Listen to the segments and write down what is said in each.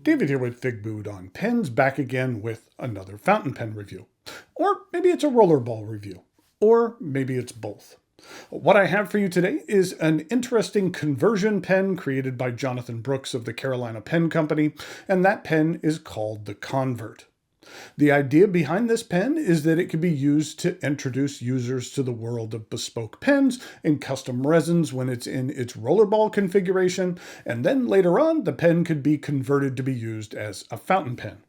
David here with Figboot on Pens, back again with another fountain pen review. Or maybe it's a rollerball review. Or maybe it's both. What I have for you today is an interesting conversion pen created by Jonathan Brooks of the Carolina Pen Company, and that pen is called the Convert. The idea behind this pen is that it can be used to introduce users to the world of bespoke pens and custom resins when it's in its rollerball configuration, and then later on the pen could be converted to be used as a fountain pen.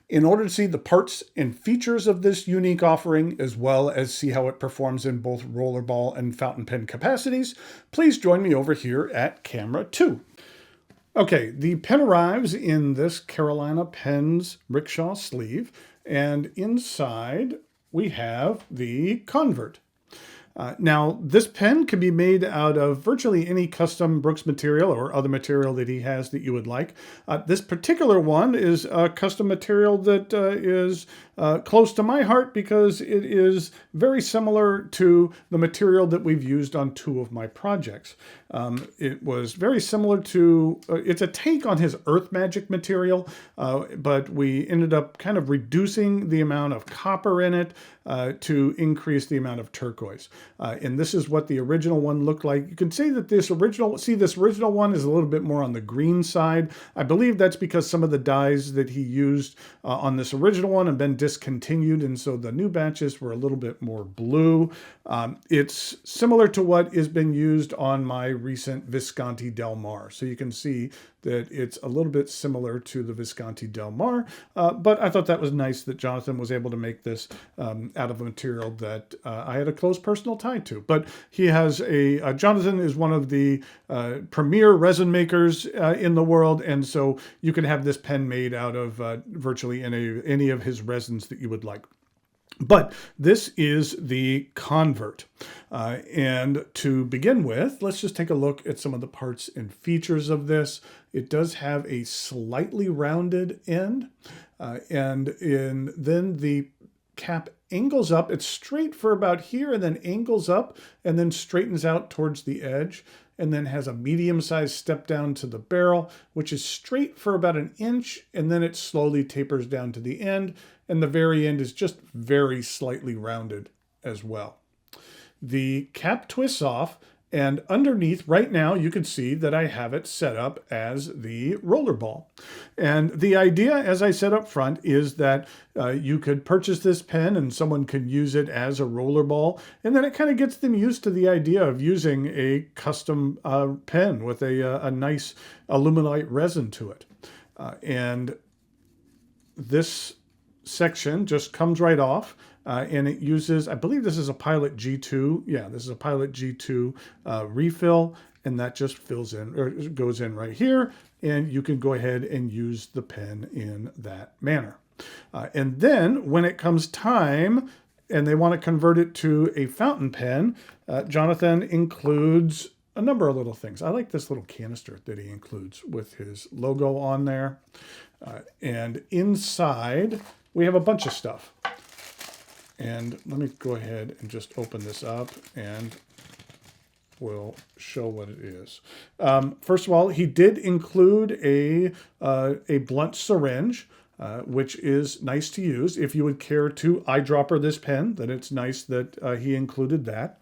In order to see the parts and features of this unique offering, as well as see how it performs in both rollerball and fountain pen capacities, please join me over here at camera 2. Okay, the pen arrives in this Carolina Pens rickshaw sleeve, and inside we have the Convert. Now, this pen can be made out of virtually any custom Brooks material or other material that he has that you would like. This particular one is a custom material that is close to my heart because it is very similar to the material that we've used on 2 of my projects. It was very similar to, it's a take on his Earth Magic material, but we ended up kind of reducing the amount of copper in it to increase the amount of turquoise. And this is what the original one looked like. You can see that this original one is a little bit more on the green side. I believe that's because some of the dyes that he used on this original one have been discontinued, and so the new batches were a little bit more blue. It's similar to what has been used on my recent Visconti Del Mar. So you can see that it's a little bit similar to the Visconti Del Mar, but I thought that was nice that Jonathan was able to make this out of a material that I had a close personal tie to. But he has Jonathan is one of the premier resin makers in the world, and so you can have this pen made out of virtually any of his resins that you would like. But this is the Convert. And to begin with, let's just take a look at some of the parts and features of this. It does have a slightly rounded end, and then the cap angles up. It's straight for about here and then angles up and then straightens out towards the edge, and then has a medium-sized step down to the barrel, which is straight for about 1 inch, and then it slowly tapers down to the end, and the very end is just very slightly rounded as well. The cap twists off, and underneath right now you can see that I have it set up as the Rollerball. And the idea, as I said up front, is that you could purchase this pen and someone could use it as a Rollerball, and then it kind of gets them used to the idea of using a custom pen with a nice aluminite resin to it. And this section just comes right off. And it uses, I believe this is a Pilot G2. Yeah, this is a Pilot G2 refill, and that just fills in, or goes in right here, and you can go ahead and use the pen in that manner. And then when it comes time and they want to convert it to a fountain pen, Jonathan includes a number of little things. I like this little canister that he includes with his logo on there. And inside, we have a bunch of stuff. And let me go ahead and just open this up and we'll show what it is. First of all, he did include a blunt syringe, which is nice to use. If you would care to eyedropper this pen, then it's nice that he included that.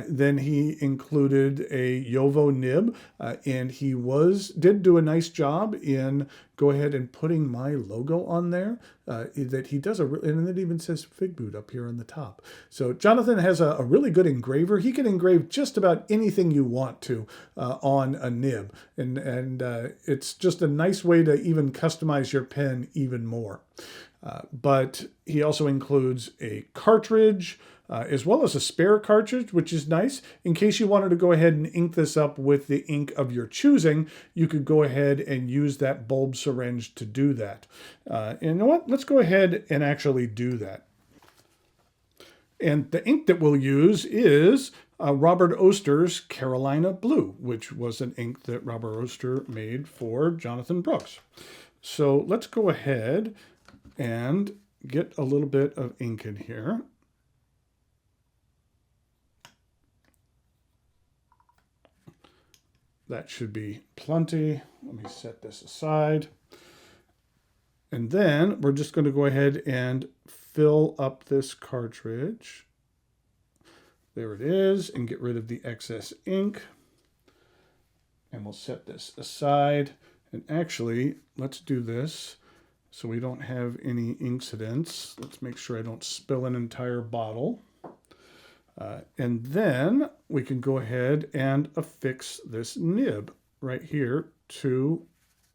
Then he included a Yovo nib, and he did do a nice job in go ahead and putting my logo on there. That he does and it even says Figboot up here on the top. So Jonathan has a really good engraver. He can engrave just about anything you want to on a nib, and it's just a nice way to even customize your pen even more. But he also includes a cartridge, as well as a spare cartridge, which is nice. In case you wanted to go ahead and ink this up with the ink of your choosing, you could go ahead and use that bulb syringe to do that. And you know what? Let's go ahead and actually do that. And the ink that we'll use is Robert Oster's Carolina Blue, which was an ink that Robert Oster made for Jonathan Brooks. So let's go ahead and get a little bit of ink in here. That should be plenty. Let me set this aside. And then we're just going to go ahead and fill up this cartridge. There it is, and get rid of the excess ink. And we'll set this aside. And actually, let's do this so we don't have any incidents. Let's make sure I don't spill an entire bottle. And then we can go ahead and affix this nib right here to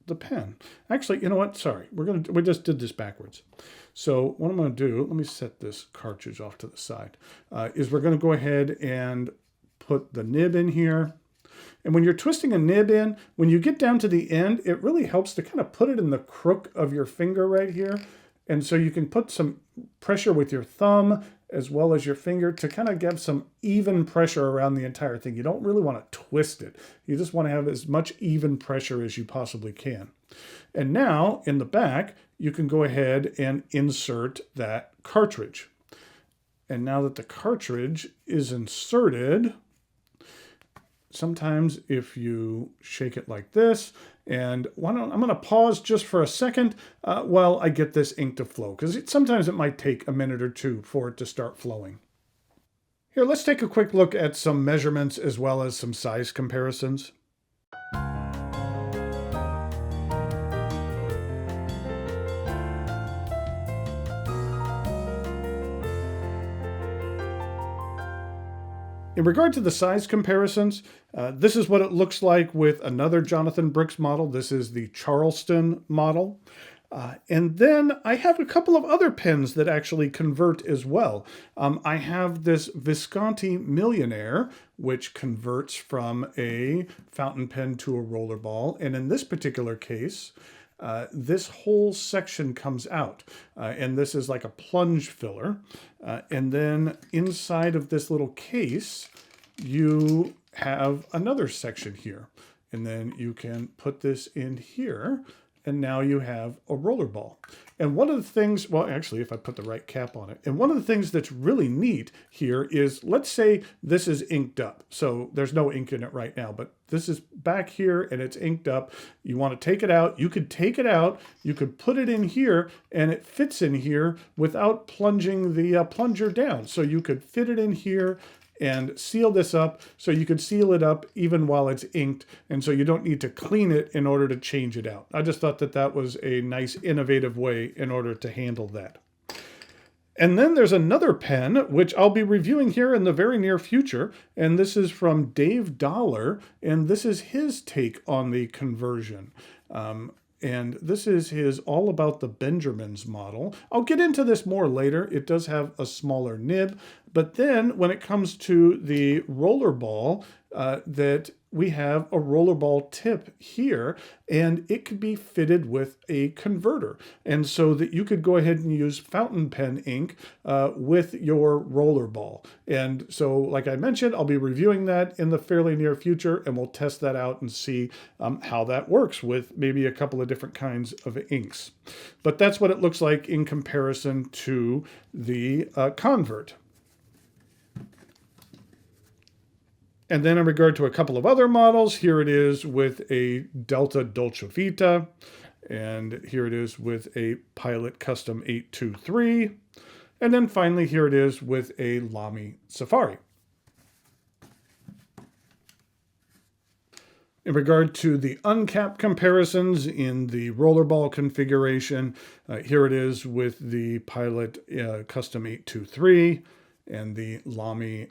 the pen. Actually, you know what? Sorry, we just did this backwards. So what I'm going to do, let me set this cartridge off to the side, is we're going to go ahead and put the nib in here. And when you're twisting a nib in, when you get down to the end, it really helps to kind of put it in the crook of your finger right here. And so you can put some pressure with your thumb as well as your finger to kind of give some even pressure around the entire thing. You don't really want to twist it. You just want to have as much even pressure as you possibly can. And now in the back, you can go ahead and insert that cartridge. And now that the cartridge is inserted, sometimes if you shake it like this, and I'm going to pause just for a second while I get this ink to flow, because sometimes it might take a minute or two for it to start flowing. Here, let's take a quick look at some measurements as well as some size comparisons. In regard to the size comparisons, this is what it looks like with another Jonathan Brooks model. This is the Charleston model. And then I have a couple of other pens that actually convert as well. I have this Visconti Millionaire, which converts from a fountain pen to a rollerball. And in this particular case, this whole section comes out, and this is like a plunge filler. And then inside of this little case, you have another section here. And then you can put this in here, and now you have a rollerball. And one of the things, well, actually, if I put the right cap on it, and one of the things that's really neat here is, let's say this is inked up. So there's no ink in it right now, but this is back here and it's inked up. You want to take it out. You could take it out. You could put it in here and it fits in here without plunging the plunger down. So you could fit it in here and seal this up, so you could seal it up even while it's inked, and so you don't need to clean it in order to change it out. I just thought that that was a nice innovative way in order to handle that. And then there's another pen, which I'll be reviewing here in the very near future, and this is from Dave Dollar, and this is his take on the conversion. And this is his All About the Benjamins model. I'll get into this more later. It does have a smaller nib. But then when it comes to the rollerball, that we have a rollerball tip here, and it could be fitted with a converter. And so that you could go ahead and use fountain pen ink with your rollerball. And so, like I mentioned, I'll be reviewing that in the fairly near future, and we'll test that out and see how that works with maybe a couple of different kinds of inks. But that's what it looks like in comparison to the convert. And then in regard to a couple of other models, here it is with a Delta Dolce Vita, and here it is with a Pilot Custom 823, and then finally here it is with a Lamy Safari. In regard to the uncapped comparisons in the rollerball configuration, here it is with the Pilot Custom 823 and the Lamy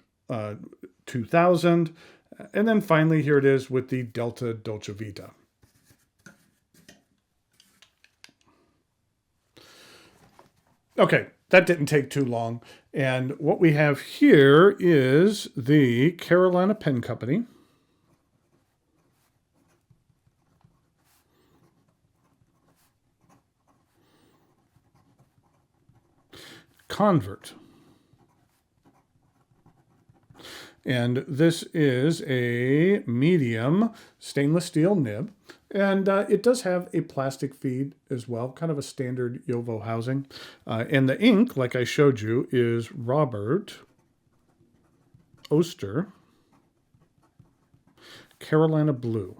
2000. And then finally, here it is with the Delta Dolce Vita. Okay, that didn't take too long. And what we have here is the Carolina Pen Company. Convert. And this is a medium stainless steel nib. And it does have a plastic feed as well, kind of a standard Yovo housing. And the ink, like I showed you, is Robert Oster Carolina Blue.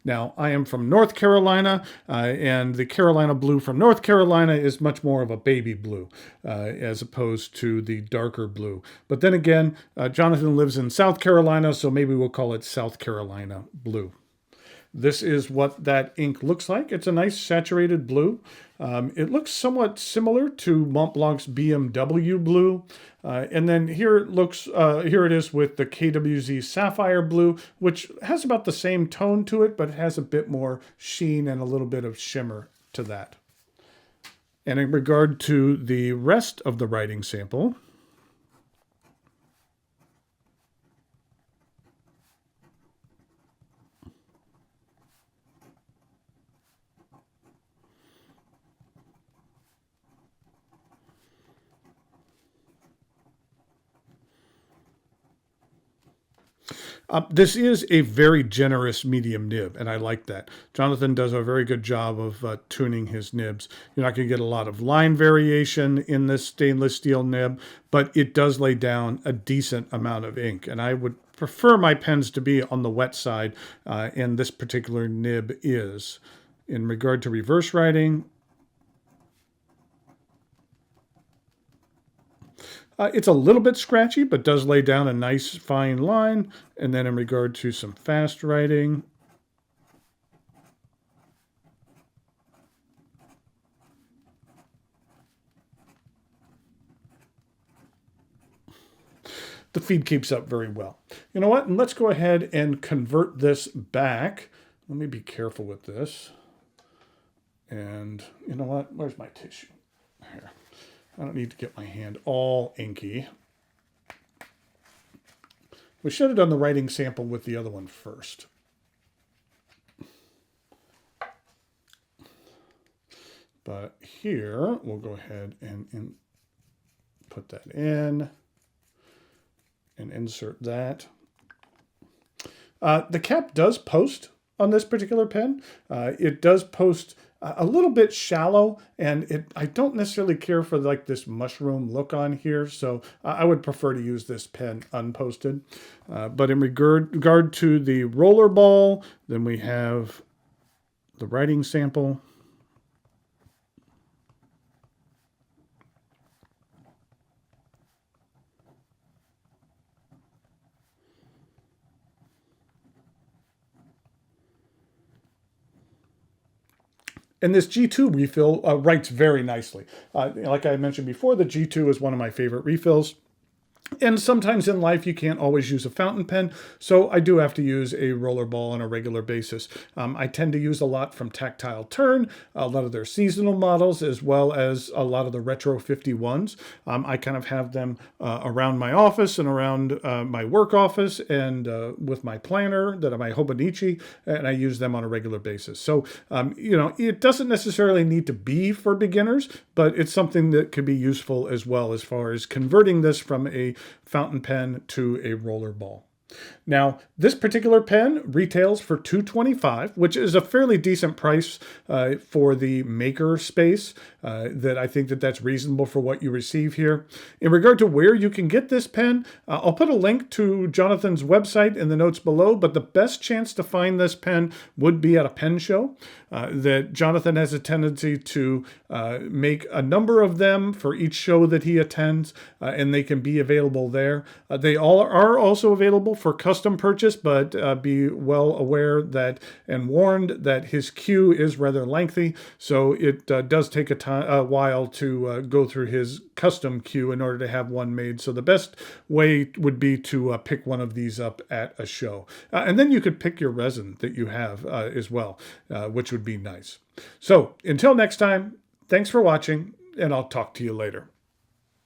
Now, I am from North Carolina, and the Carolina blue from North Carolina is much more of a baby blue as opposed to the darker blue. But then again, Jonathan lives in South Carolina, so maybe we'll call it South Carolina blue. This is what that ink looks like. It's a nice saturated blue. It looks somewhat similar to Mont Blanc's BMW blue. And then here it is with the KWZ Sapphire blue, which has about the same tone to it, but it has a bit more sheen and a little bit of shimmer to that. And in regard to the rest of the writing sample, this is a very generous medium nib, and I like that. Jonathan does a very good job of tuning his nibs. You're not going to get a lot of line variation in this stainless steel nib, but it does lay down a decent amount of ink, and I would prefer my pens to be on the wet side, and this particular nib is. In regard to reverse writing, it's a little bit scratchy, but does lay down a nice fine line. And then in regard to some fast writing, the feed keeps up very well. You know what? And let's go ahead and convert this back. Let me be careful with this. And you know what? Where's my tissue? Here. I don't need to get my hand all inky. We should have done the writing sample with the other one first. But here, we'll go ahead and put that in and insert that. The cap does post on this particular pen. It does post a little bit shallow, and I don't necessarily care for like this mushroom look on here, so I would prefer to use this pen unposted. But in regard to the Rollerball, then we have the writing sample. And this G2 refill writes very nicely. Like I mentioned before, the G2 is one of my favorite refills. And sometimes in life, you can't always use a fountain pen, so I do have to use a Rollerball on a regular basis. I tend to use a lot from Tactile Turn, a lot of their seasonal models, as well as a lot of the Retro 51s. I kind of have them around my office and around my work office and with my planner, my Hobonichi, and I use them on a regular basis. So, you know, it doesn't necessarily need to be for beginners, but it's something that could be useful as well as far as converting this from a fountain pen to a Rollerball. Now, this particular pen retails for $225, which is a fairly decent price for the maker space. That I think that's reasonable for what you receive here. In regard to where you can get this pen, I'll put a link to Jonathan's website in the notes below, but the best chance to find this pen would be at a pen show. That Jonathan has a tendency to make a number of them for each show that he attends, and they can be available there. They all are also available for custom purchase, but be well aware that and warned that his queue is rather lengthy, so it does take a while to go through his custom queue in order to have one made. So the best way would be to pick one of these up at a show. And then you could pick your resin that you have as well, which would be nice. So until next time, thanks for watching, and I'll talk to you later.